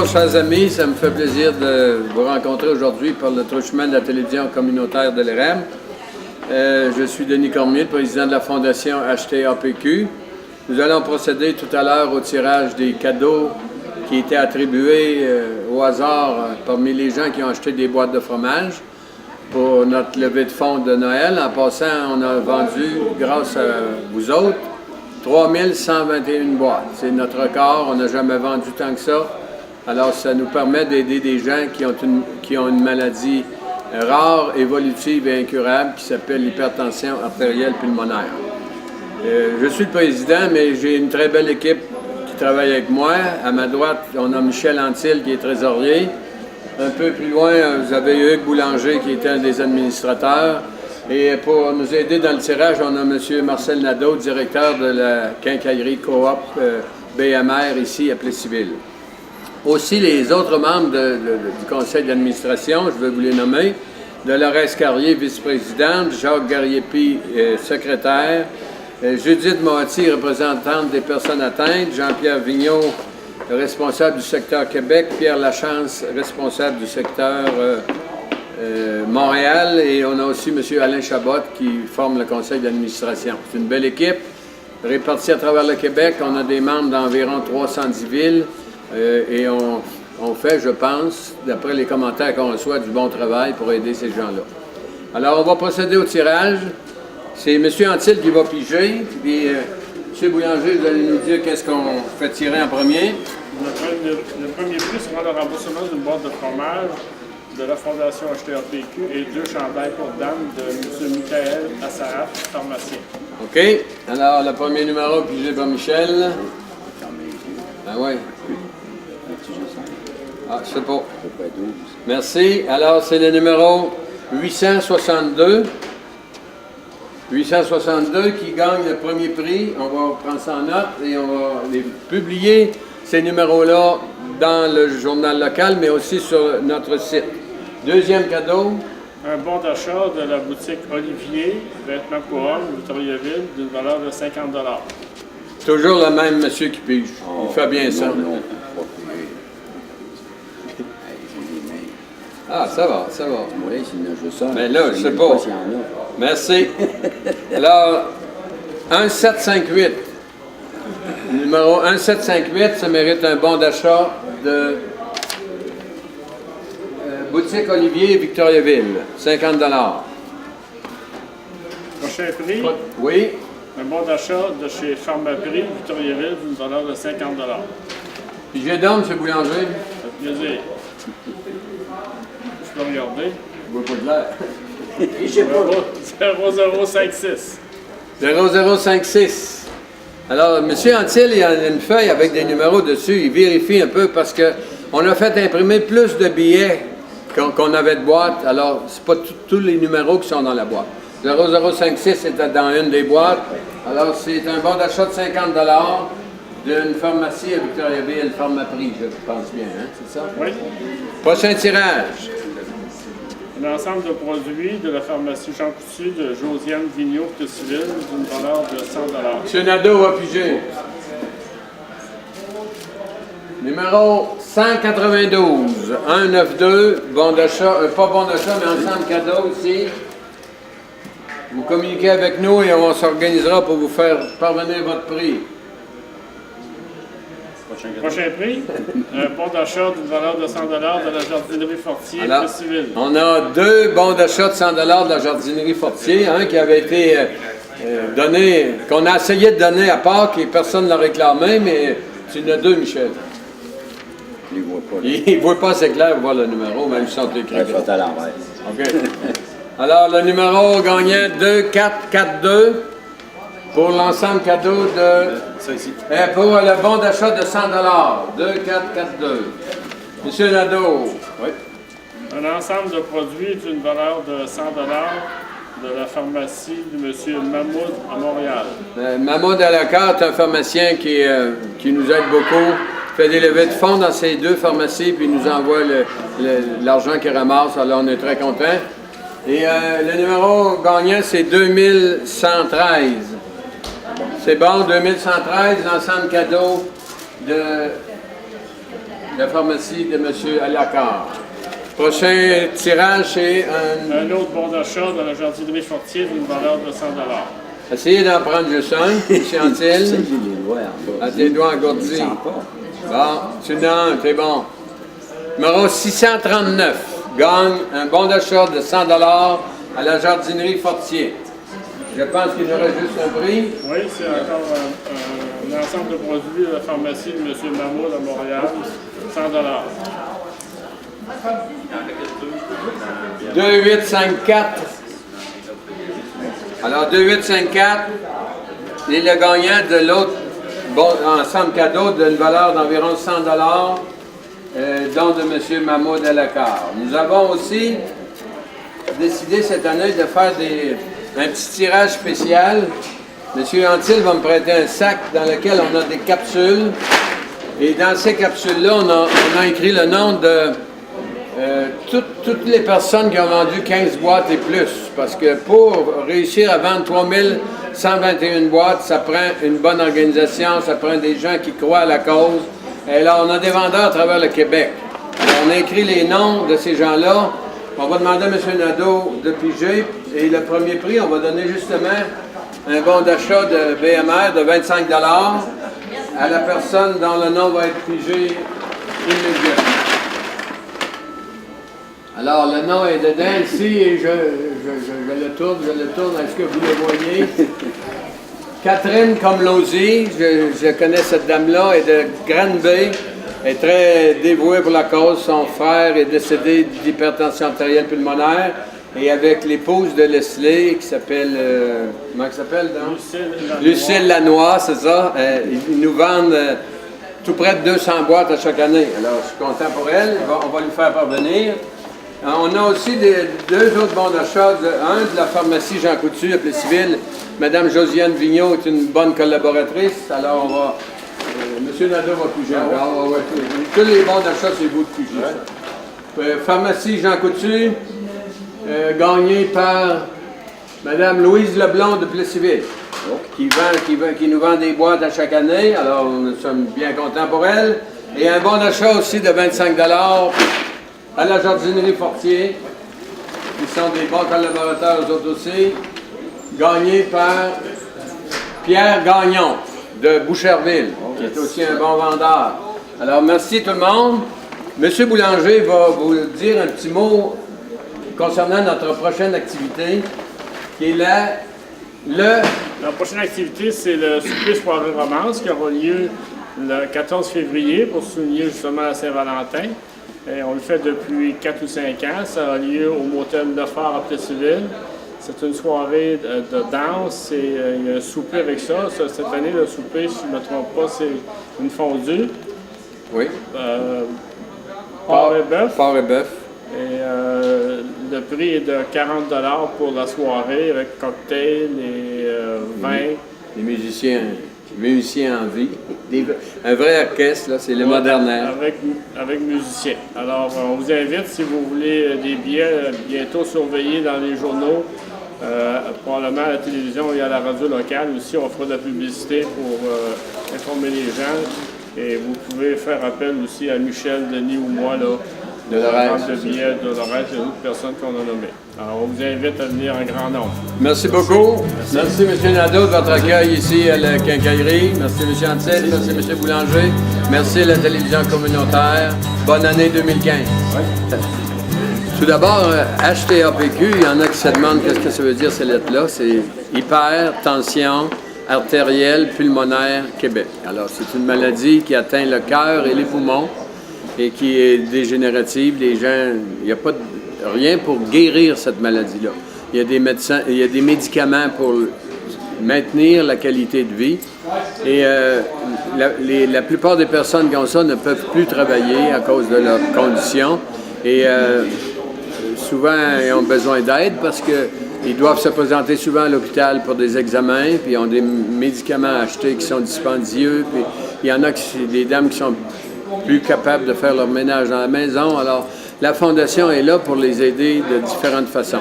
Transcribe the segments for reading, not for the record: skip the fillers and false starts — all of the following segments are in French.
Bonjour chers amis, ça me fait plaisir de vous rencontrer aujourd'hui par le truchement de la télévision communautaire de l'EREM. Je suis Denis Cormier, président de la fondation HTAPQ. Nous allons procéder tout à l'heure au tirage des cadeaux qui étaient attribués au hasard parmi les gens qui ont acheté des boîtes de fromage pour notre levée de fonds de Noël. En passant, on a vendu, grâce à vous autres, 3121 boîtes. C'est notre record, on n'a jamais vendu tant que ça. Alors, ça nous permet d'aider des gens qui ont une maladie rare, évolutive et incurable qui s'appelle l'hypertension artérielle pulmonaire. Je suis le président, mais j'ai une très belle équipe qui travaille avec moi. À ma droite, on a Michel Anctil qui est trésorier. Un peu plus loin, vous avez Hugues Boulanger qui est un des administrateurs. Et pour nous aider dans le tirage, on a M. Marcel Nadeau, directeur de la quincaillerie Coop BMR ici à Plessisville. Aussi, les autres membres du conseil d'administration, je vais vous les nommer, Dolores Carrier, vice-présidente, Jacques Gariepi, secrétaire, Judith Moati, représentante des personnes atteintes, Jean-Pierre Vigneault, responsable du secteur Québec, Pierre Lachance, responsable du secteur Montréal, et on a aussi M. Alain Chabot qui forme le conseil d'administration. C'est une belle équipe répartie à travers le Québec. On a des membres d'environ 310 villes et on fait, je pense, d'après les commentaires qu'on reçoit, du bon travail pour aider ces gens-là. Alors, on va procéder au tirage. C'est M. Anctil qui va piger, puis M. Boulanger, vous allez nous dire qu'est-ce qu'on fait tirer en premier. Le premier prix sera le remboursement d'une boîte de fromage de la Fondation HTAPQ et 2 chandails pour dames de M. Michael Assaraf, pharmacien. OK. Alors, le premier numéro pigé par Michel. Ah oui. Ah, je sais pas. Merci. Alors, c'est le numéro 862. 862 qui gagne le premier prix. On va prendre ça en note et on va les publier, ces numéros-là, dans le journal local, mais aussi sur notre site. Deuxième cadeau. Un bon d'achat de la boutique Olivier, vêtements pour hommes, Victoriaville, d'une valeur de 50 $. Toujours le même monsieur qui pige. Il fait bien ça. Ah, ça va, ça va. Oui, c'est ça. Mais là, je sais pas. Merci. Alors, 1758. Numéro 1758, ça mérite un bon d'achat de boutique Olivier Victoriaville, 50 $. Prochain prix. Oui. Un bon d'achat de chez Pharmaprix, Victoriaville, d'une valeur de 50 $. Puis j'ai donc, M. Boulanger. Ça fait plaisir. Je peux regarder. Je vois pas de l'air. Je sais pas. 0056. 0056. Alors, M. Anctil, il y a une feuille avec des numéros dessus. Il vérifie un peu parce qu'on a fait imprimer plus de billets qu'on avait de boîtes. Alors, ce n'est pas tous les numéros qui sont dans la boîte. 0056 était dans une des boîtes. Alors, c'est un bon d'achat de 50 $ d'une pharmacie à Victoriaville, Pharmaprix, je pense bien, hein? C'est ça? Oui. Prochain tirage. Un ensemble de produits de la pharmacie Jean Coutu de Josiane Vigneault de Civil d'une valeur de 100 $. M. Nadeau va piger. Numéro 192, 192, bon d'achat, pas bon d'achat, mais ensemble cadeau ici. Vous communiquez avec nous et on s'organisera pour vous faire parvenir votre prix. Prochain prix, un bon d'achat d'une valeur de 100 $ de la jardinerie Fortier de Civil. On a 2 bons d'achat de 100 $ de la jardinerie Fortier, un qui avait été donné, qu'on a essayé de donner à Pâques et personne ne l'a réclamé, mais tu en as 2, Michel. Je ne les vois pas. Il ne voit pas assez clair pour voir le numéro, mais ils sont écrits. Je vais à l'envers. OK. Alors, le numéro gagnant 2442 pour l'ensemble cadeau de... Ça ici. pour le bon d'achat de 100 $. 2442. Monsieur Nadeau. Oui. Un ensemble de produits d'une valeur de 100 $ de la pharmacie de M. Mahmoud à Montréal. Mahmoud Alakar est un pharmacien qui nous aide beaucoup. Il fait des levées de fonds dans ces 2 pharmacies, puis il nous envoie l'argent qu'il ramasse. Alors, on est très contents. Et le numéro gagnant, c'est 2113. C'est bon, 2113, l'ensemble cadeau de la pharmacie de M. Alacard. Prochain tirage, c'est Un autre bon d'achat dans la jardinerie Fortier d'une valeur de 100 $. Essayez d'en prendre juste un, M. Ça, Antil. j'ai les doigts en bas. À tes doigts engourdis. Je sens pas. Bon, tu n'as un, t'es bon. Numéro 639 gagne un bon d'achat de 100 $ à la jardinerie Fortier. Je pense qu'il y aura juste un prix. Oui, c'est encore un ensemble de produits de la pharmacie de M. Mamoud à Montréal, 100 $. 2854. Alors, 2854, il est le gagnant de l'autre bon, ensemble cadeau d'une valeur d'environ 100 $, don de M. Mahmoud Alacard. Nous avons aussi décidé cette année de faire un petit tirage spécial. M. Antil va me prêter un sac dans lequel on a des capsules. Et dans ces capsules-là, on a écrit le nom de toutes les personnes qui ont vendu 15 boîtes et plus. Parce que pour réussir à vendre 3121 boîtes, ça prend une bonne organisation, ça prend des gens qui croient à la cause. Et là, on a des vendeurs à travers le Québec. Alors, on a écrit les noms de ces gens-là. On va demander à M. Nadeau de piger. Et le premier prix, on va donner justement un bon d'achat de BMR de 25 $ à la personne dont le nom va être pigé immédiatement. Alors, le nom est dedans ici et je le tourne. Est-ce que vous le voyez? Catherine Comlosy, je connais cette dame-là, elle est de Granby, elle est très dévouée pour la cause. Son frère est décédé d'hypertension artérielle pulmonaire et avec l'épouse de Leslie qui s'appelle, comment elle s'appelle? Lucille Lanois, c'est ça. Ils nous vendent tout près de 200 boîtes à chaque année. Alors, je suis content pour elle. On va lui faire parvenir. On a aussi deux autres bons d'achat. Un de la pharmacie Jean Coutu à Plessisville. Mme Josiane Vigneault est une bonne collaboratrice. Alors, on va. M. Nadeau va piger. Tous les bons d'achat, c'est vous de piger. Pharmacie Jean Coutu, gagnée par Mme Louise Leblond de Plessisville, qui nous vend des boîtes à chaque année. Alors, nous sommes bien contents pour elle. Et un bon d'achat aussi de 25 $ à la jardinerie Fortier, qui sont des bons collaborateurs eux autres aussi, gagné par Pierre Gagnon de Boucherville, qui est aussi un bon vendeur. Alors, merci tout le monde. Monsieur Boulanger va vous dire un petit mot concernant notre prochaine activité, qui est la prochaine activité, c'est le souper soirée romance qui aura lieu le 14 février pour souligner justement la Saint-Valentin. Et on le fait depuis 4 ou 5 ans. Ça a lieu au motel Le Phare à Plessisville. C'est une soirée de danse et il y a un souper avec ça. Cette année, le souper, si je ne me trompe pas, c'est une fondue. Oui. Porc et bœuf. Porc et bœuf. Et le prix est de 40 $ pour la soirée avec cocktail et vin. Les musiciens en vie. Un vrai orchestre, là, c'est le modernaire. Avec musiciens. Alors, on vous invite, si vous voulez des billets bientôt surveillés dans les journaux, probablement à la télévision et à la radio locale aussi, on fera de la publicité pour informer les gens. Et vous pouvez faire appel aussi à Michel, Denis ou moi, là, de Lorette. De billets de Lorette et d'autres personnes qu'on a nommées. Alors, on vous invite à venir en grand nombre. Merci beaucoup. Merci, M. Nadeau, de votre accueil ici à la quincaillerie. Merci, M. Antil. Merci, M. Boulanger. Merci à la télévision communautaire. Bonne année 2015. Oui. Tout d'abord, HTAPQ, il y en a qui se demandent qu'est-ce que ça veut dire ces lettres-là. C'est hypertension artérielle pulmonaire Québec. Alors, c'est une maladie qui atteint le cœur et les poumons et qui est dégénérative. Les gens, il n'y a pas rien pour guérir cette maladie-là. Il y a des médecins, il y a des médicaments pour maintenir la qualité de vie. Et la plupart des personnes qui ont ça ne peuvent plus travailler à cause de leurs conditions. Et souvent, ils ont besoin d'aide parce qu'ils doivent se présenter souvent à l'hôpital pour des examens, puis ils ont des médicaments à acheter qui sont dispendieux, puis il y en a des dames qui sont plus capables de faire leur ménage dans la maison. Alors, la Fondation est là pour les aider de différentes façons.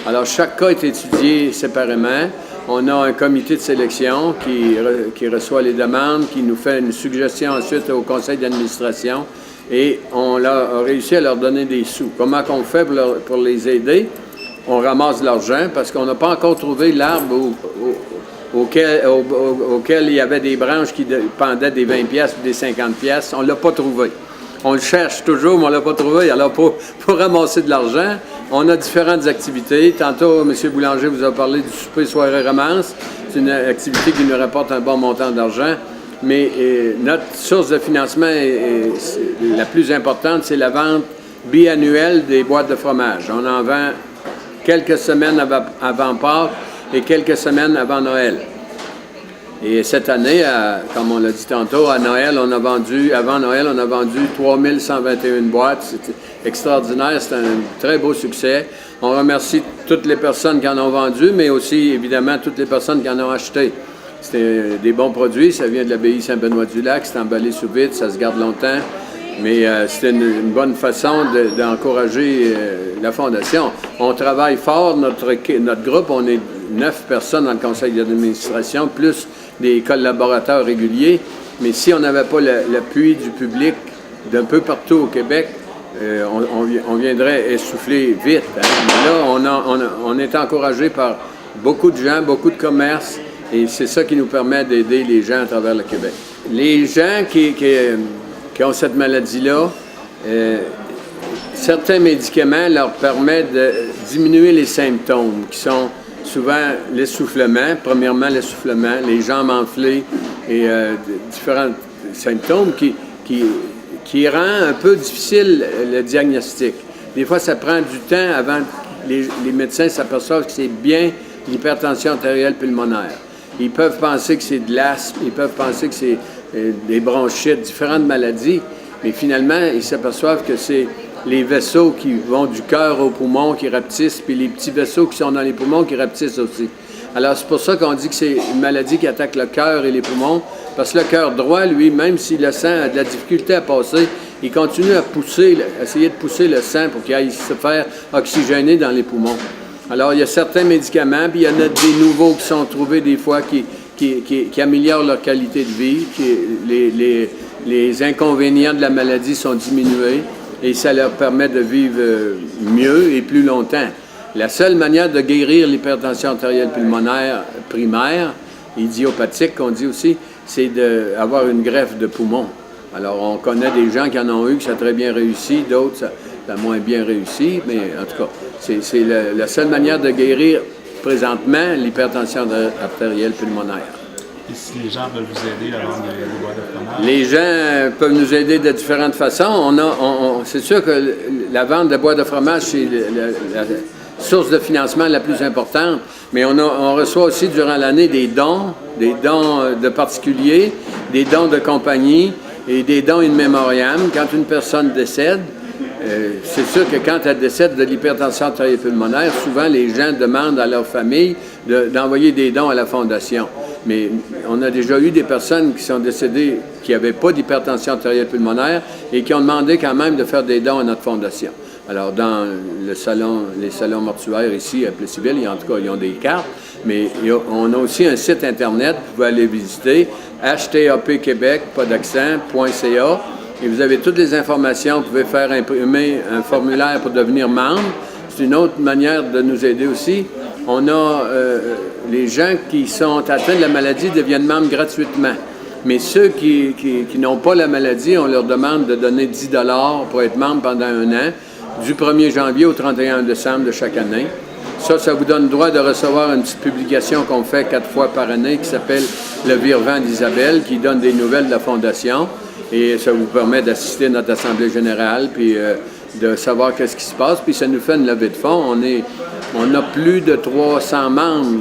Alors, chaque cas est étudié séparément. On a un comité de sélection qui reçoit les demandes, qui nous fait une suggestion ensuite au conseil d'administration. et on a réussi à leur donner des sous. Comment qu'on fait pour les aider? On ramasse de l'argent parce qu'on n'a pas encore trouvé l'arbre auquel il y avait des branches qui pendaient des 20 pièces ou des 50 pièces. On ne l'a pas trouvé. On le cherche toujours, mais on ne l'a pas trouvé. Alors, pour ramasser de l'argent, on a différentes activités. Tantôt, M. Boulanger vous a parlé du souper soirée romance. C'est une activité qui nous rapporte un bon montant d'argent. Mais notre source de financement la plus importante, c'est la vente biannuelle des boîtes de fromage. On en vend quelques semaines avant Pâques et quelques semaines avant Noël. Et cette année, comme on l'a dit tantôt, avant Noël, on a vendu 3121 boîtes. C'était extraordinaire, c'est un très beau succès. On remercie toutes les personnes qui en ont vendu, mais aussi, évidemment, toutes les personnes qui en ont acheté. C'était des bons produits, ça vient de l'abbaye Saint-Benoît-du-Lac, c'est emballé sous vide, ça se garde longtemps. Mais c'était une bonne façon d'encourager la Fondation. On travaille fort, notre groupe, on est 9 personnes dans le conseil d'administration, plus des collaborateurs réguliers. Mais si on n'avait pas l'appui du public d'un peu partout au Québec, on viendrait essouffler vite. Hein. Mais là, on est encouragé par beaucoup de gens, beaucoup de commerces, et c'est ça qui nous permet d'aider les gens à travers le Québec. Les gens qui ont cette maladie-là, certains médicaments leur permettent de diminuer les symptômes, qui sont souvent l'essoufflement, premièrement l'essoufflement, les jambes enflées et différents symptômes qui rend un peu difficile le diagnostic. Des fois, ça prend du temps avant que les médecins s'aperçoivent que c'est bien l'hypertension artérielle pulmonaire. Ils peuvent penser que c'est de l'asthme, ils peuvent penser que c'est des bronchites, différentes maladies, mais finalement, ils s'aperçoivent que c'est les vaisseaux qui vont du cœur aux poumons qui rapetissent, puis les petits vaisseaux qui sont dans les poumons qui rapetissent aussi. Alors, c'est pour ça qu'on dit que c'est une maladie qui attaque le cœur et les poumons, parce que le cœur droit, lui, même si le sang a de la difficulté à passer, il continue à essayer de pousser le sang pour qu'il aille se faire oxygéner dans les poumons. Alors, il y a certains médicaments, puis il y en a des nouveaux qui sont trouvés des fois qui améliorent leur qualité de vie, les inconvénients de la maladie sont diminués et ça leur permet de vivre mieux et plus longtemps. La seule manière de guérir l'hypertension artérielle pulmonaire primaire, idiopathique qu'on dit aussi, c'est d'avoir une greffe de poumon. Alors, on connaît des gens qui en ont eu, que ça a très bien réussi, d'autres, ça a moins bien réussi, mais en tout cas, c'est la seule manière de guérir présentement l'hypertension artérielle pulmonaire. Et si les gens veulent vous aider à vendre des boîtes de fromage? Les gens peuvent nous aider de différentes façons. C'est sûr que la vente de boîtes de fromage, c'est la source de financement la plus importante, mais on reçoit aussi durant l'année des dons de particuliers, des dons de compagnies et des dons in memoriam. Quand une personne décède, c'est sûr que quand elle décède de l'hypertension artérielle pulmonaire, souvent les gens demandent à leur famille d'envoyer des dons à la Fondation. Mais on a déjà eu des personnes qui sont décédées qui n'avaient pas d'hypertension artérielle pulmonaire et qui ont demandé quand même de faire des dons à notre Fondation. Alors, dans les salons mortuaires ici à Plessisville, en tout cas, ils ont des cartes, mais on a aussi un site Internet, vous pouvez aller visiter, htapquebec, pas d'accent.ca, et vous avez toutes les informations, vous pouvez faire imprimer un formulaire pour devenir membre. C'est une autre manière de nous aider aussi. On a les gens qui sont atteints de la maladie deviennent membres gratuitement. Mais ceux qui n'ont pas la maladie, on leur demande de donner 10 $ pour être membre pendant un an, du 1er janvier au 31 décembre de chaque année. Ça vous donne le droit de recevoir une petite publication qu'on fait 4 fois par année qui s'appelle « Le Virevent d'Isabelle » qui donne des nouvelles de la Fondation. Et ça vous permet d'assister à notre Assemblée générale, puis de savoir qu'est-ce qui se passe. Puis ça nous fait une levée de fonds. On a plus de 300 membres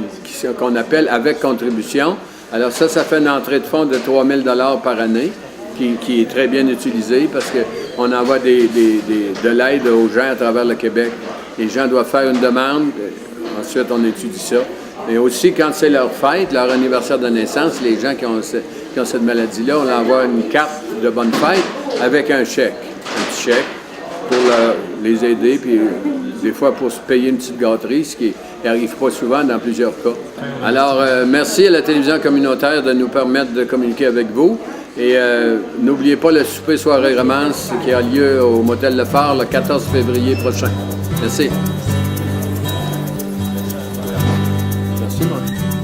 qu'on appelle avec contribution. Alors ça fait une entrée de fonds de 3 000 $ par année, qui est très bien utilisée parce qu'on envoie de l'aide aux gens à travers le Québec. Les gens doivent faire une demande, ensuite on étudie ça. Mais aussi, quand c'est leur fête, leur anniversaire de naissance, les gens qui ont cette maladie-là, on leur envoie une carte de bonne fête avec un chèque, un petit chèque pour les aider, puis des fois pour se payer une petite gâterie, ce qui n'arrive pas souvent dans plusieurs cas. Alors, merci à la télévision communautaire de nous permettre de communiquer avec vous. Et n'oubliez pas le souper soirée romance qui a lieu au Motel Le Phare le 14 février prochain. Merci. Merci, Marc.